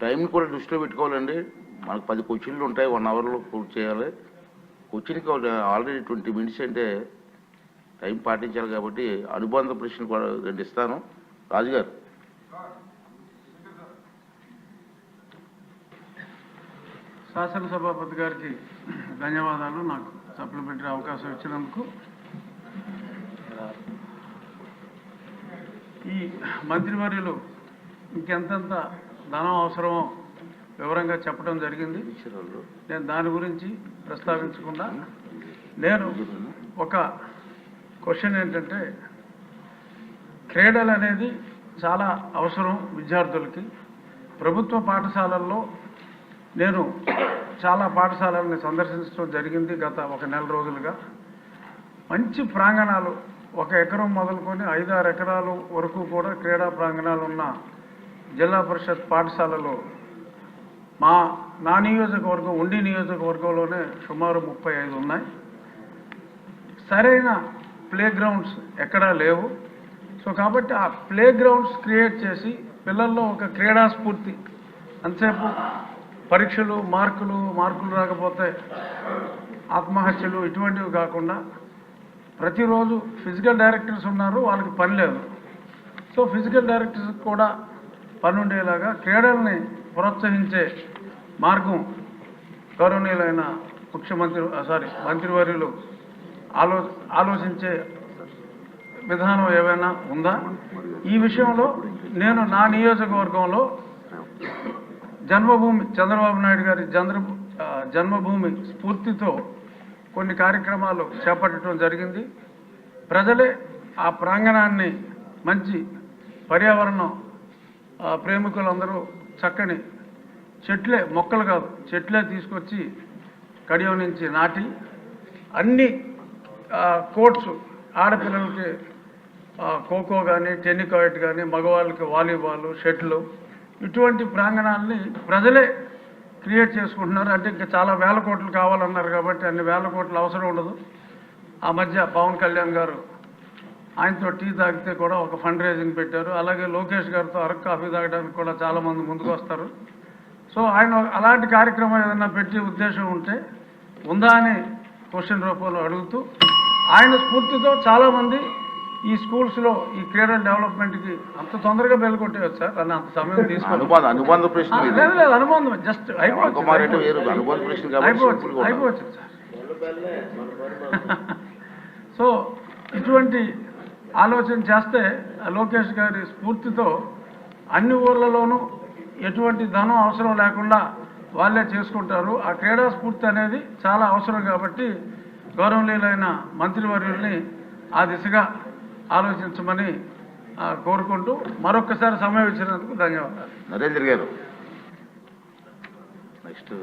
టైంని కూడా దృష్టిలో పెట్టుకోవాలండి. మనకు 10 క్వశ్చన్లు ఉంటాయి, 1 అవర్లో పూర్తి చేయాలి. క్వశ్చన్కి ఆల్రెడీ 20 మినిట్స్ అంటే టైం పాటించాలి. కాబట్టి అనుబంధ ప్రశ్నలు కూడా 2 ఇస్తాను. రాజుగారు. శాసనసభాపతి గారికి ధన్యవాదాలు, నాకు సప్లిమెంటరీ అవకాశం ఇచ్చినందుకు. ఈ మంత్రివర్యులు ఇంకెంతంత ధనం అవసరమో వివరంగా చెప్పడం జరిగింది. నేను దాని గురించి ప్రస్తావించకుండా నేను ఒక క్వశ్చన్ ఏంటంటే, క్రీడలు అనేది చాలా అవసరం విద్యార్థులకి. ప్రభుత్వ పాఠశాలల్లో నేను చాలా పాఠశాలల్ని సందర్శించడం జరిగింది గత 1 నెల రోజులుగా. మంచి ప్రాంగణాలు, 1 ఎకరం మొదలుకొని 5-6 ఎకరాలు వరకు కూడా క్రీడా ప్రాంగణాలు ఉన్న జిల్లా పరిషత్ పాఠశాలలో నా నియోజకవర్గం, ఉండి నియోజకవర్గంలోనే సుమారు 35 ఉన్నాయి. సరైన ప్లే గ్రౌండ్స్ ఎక్కడా లేవు. సో కాబట్టి ఆ ప్లే గ్రౌండ్స్ క్రియేట్ చేసి పిల్లల్లో ఒక క్రీడా స్ఫూర్తి, అంతసేపు పరీక్షలు, మార్కులు రాకపోతే ఆత్మహత్యలు ఇటువంటివి కాకుండా ప్రతిరోజు ఫిజికల్ డైరెక్టర్స్ ఉన్నారు, వాళ్ళకి పని లేదు. సో ఫిజికల్ డైరెక్టర్స్ కూడా పని ఉండేలాగా క్రీడల్ని ప్రోత్సహించే మార్గం గౌరవనీయులైన మంత్రివర్యులు ఆలోచించే విధానం ఏమైనా ఉందా? ఈ విషయంలో నేను నా నియోజకవర్గంలో జన్మభూమి, చంద్రబాబు నాయుడు గారి జన్మభూమి స్ఫూర్తితో కొన్ని కార్యక్రమాలు చేపట్టడం జరిగింది. ప్రజలే ఆ ప్రాంగణాన్ని మంచి పర్యావరణం ప్రేమికులందరూ చక్కని మొక్కలు కాదు చెట్లే తీసుకొచ్చి కడియం నుంచి నాటి అన్ని కోర్ట్స్, ఆడపిల్లలకి ఖోఖో కానీ, టెన్నికాయిట్ కానీ, మగవాళ్ళకి వాలీబాల్, షటిల్, ఇటువంటి ప్రాంగణాలని ప్రజలే క్రియేట్ చేసుకుంటున్నారు. అంటే ఇంకా చాలా వేల కోట్లు కావాలన్నారు కాబట్టి అన్ని వేల కోట్లు అవసరం ఉండదు. ఆ మధ్య పవన్ కళ్యాణ్ గారు ఆయనతో టీ తాగితే కూడా ఒక ఫండ్ రైజింగ్ పెట్టారు. అలాగే లోకేష్ గారితో అరకు కాఫీ తాగడానికి కూడా చాలామంది ముందుకు వస్తారు. సో ఆయన అలాంటి కార్యక్రమం ఏదైనా పెట్టే ఉద్దేశం ఉందా అని క్వశ్చన్ రూపంలో అడుగుతూ, ఆయన స్ఫూర్తితో చాలామంది ఈ స్కూల్స్లో ఈ క్రీడల డెవలప్మెంట్కి అంత తొందరగా బెల్కొట్టేవచ్చు సార్. అని అంత సమయం తీసుకోవాలి. లేదు, అనుబంధం జస్ట్ అయిపోవచ్చు సార్. సో ఇటువంటి ఆలోచన చేస్తే లోకేష్ గారి స్ఫూర్తితో అన్ని ఊర్లలోనూ ఎటువంటి ధనం అవసరం లేకుండా వాళ్ళే చేసుకుంటారు. ఆ క్రీడా స్ఫూర్తి అనేది చాలా అవసరం కాబట్టి గౌరవనీయులైన మంత్రివర్యుల్ని ఆ దిశగా ఆలోచించమని కోరుకుంటూ మరొకసారి సమయం ఇచ్చినందుకు ధన్యవాదాలు. నరేంద్ర గారు నెక్స్ట్